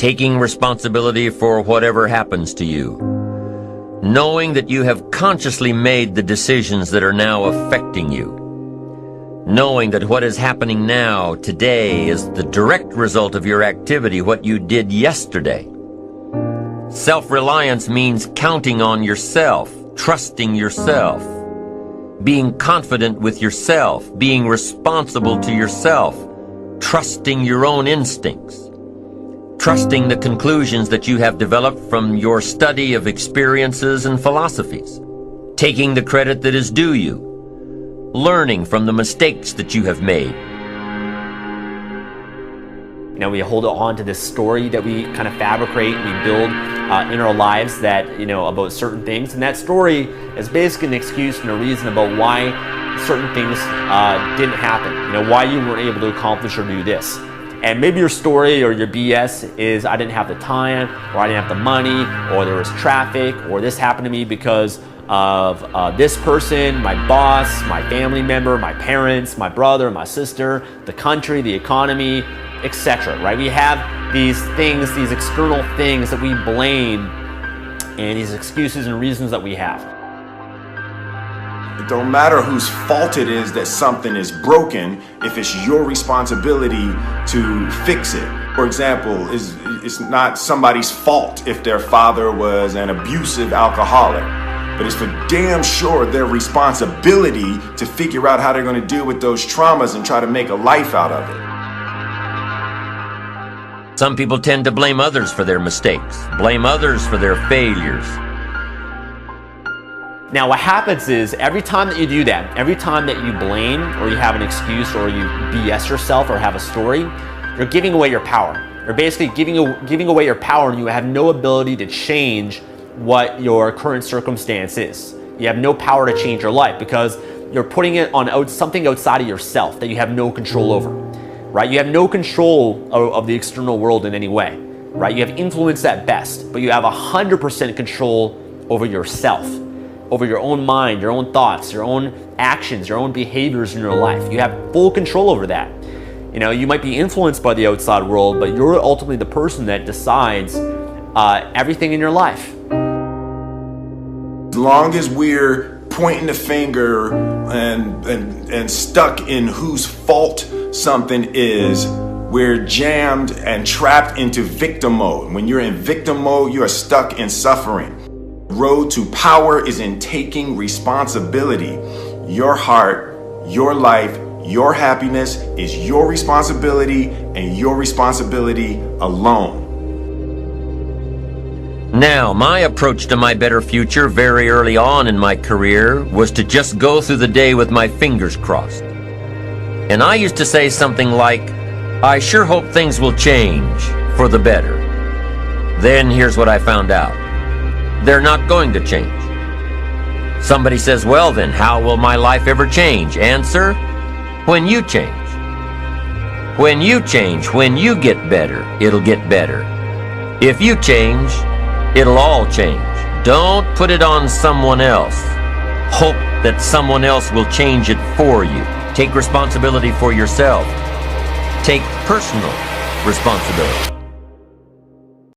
taking responsibility for whatever happens to you, knowing that you have consciously made the decisions that are now affecting you, knowing that what is happening now, today, is the direct result of your activity, what you did yesterday. Self-reliance means counting on yourself, trusting yourself, being confident with yourself, being responsible to yourself, trusting your own instincts, trusting the conclusions that you have developed from your study of experiences and philosophies, taking the credit that is due you, learning from the mistakes that you have made. You know, we hold on to this story that we kind of fabricate, we build in our lives that, you know, about certain things. And that story is basically an excuse and a reason about why certain things didn't happen. You know, why you weren't able to accomplish or do this. And maybe your story or your BS is, I didn't have the time, or I didn't have the money, or there was traffic, or this happened to me because of this person, my boss, my family member, my parents, my brother, my sister, the country, the economy, etc. Right? We have these things, these external things that we blame, and these excuses and reasons that we have. It don't matter whose fault it is that something is broken if it's your responsibility to fix it. For example, it's not somebody's fault if their father was an abusive alcoholic, but it's for damn sure their responsibility to figure out how they're going to deal with those traumas and try to make a life out of it. Some people tend to blame others for their mistakes, blame others for their failures. Now what happens is, every time that you do that, every time that you blame or you have an excuse or you BS yourself or have a story, you're giving away your power. You're basically giving away your power, and you have no ability to change what your current circumstance is. You have no power to change your life because you're putting it on something outside of yourself that you have no control over, right? You have no control of the external world in any way, right? You have influence at best, but you have 100% control over yourself, over your own mind, your own thoughts, your own actions, your own behaviors in your life. You have full control over that. You know, you might be influenced by the outside world, but you're ultimately the person that decides everything in your life. As long as we're pointing the finger and stuck in whose fault something is, we're jammed and trapped into victim mode. When you're in victim mode, you are stuck in suffering. Road to power is in taking responsibility. Your heart, your life, your happiness is your responsibility, and your responsibility alone. Now, my approach to my better future very early on in my career was to just go through the day with my fingers crossed. And I used to say something like, I sure hope things will change for the better. Then here's what I found out. They're not going to change. Somebody says, well then, how will my life ever change? Answer, when you change. When you change, when you get better, it'll get better. If you change, it'll all change. Don't put it on someone else. Hope that someone else will change it for you. Take responsibility for yourself. Take personal responsibility.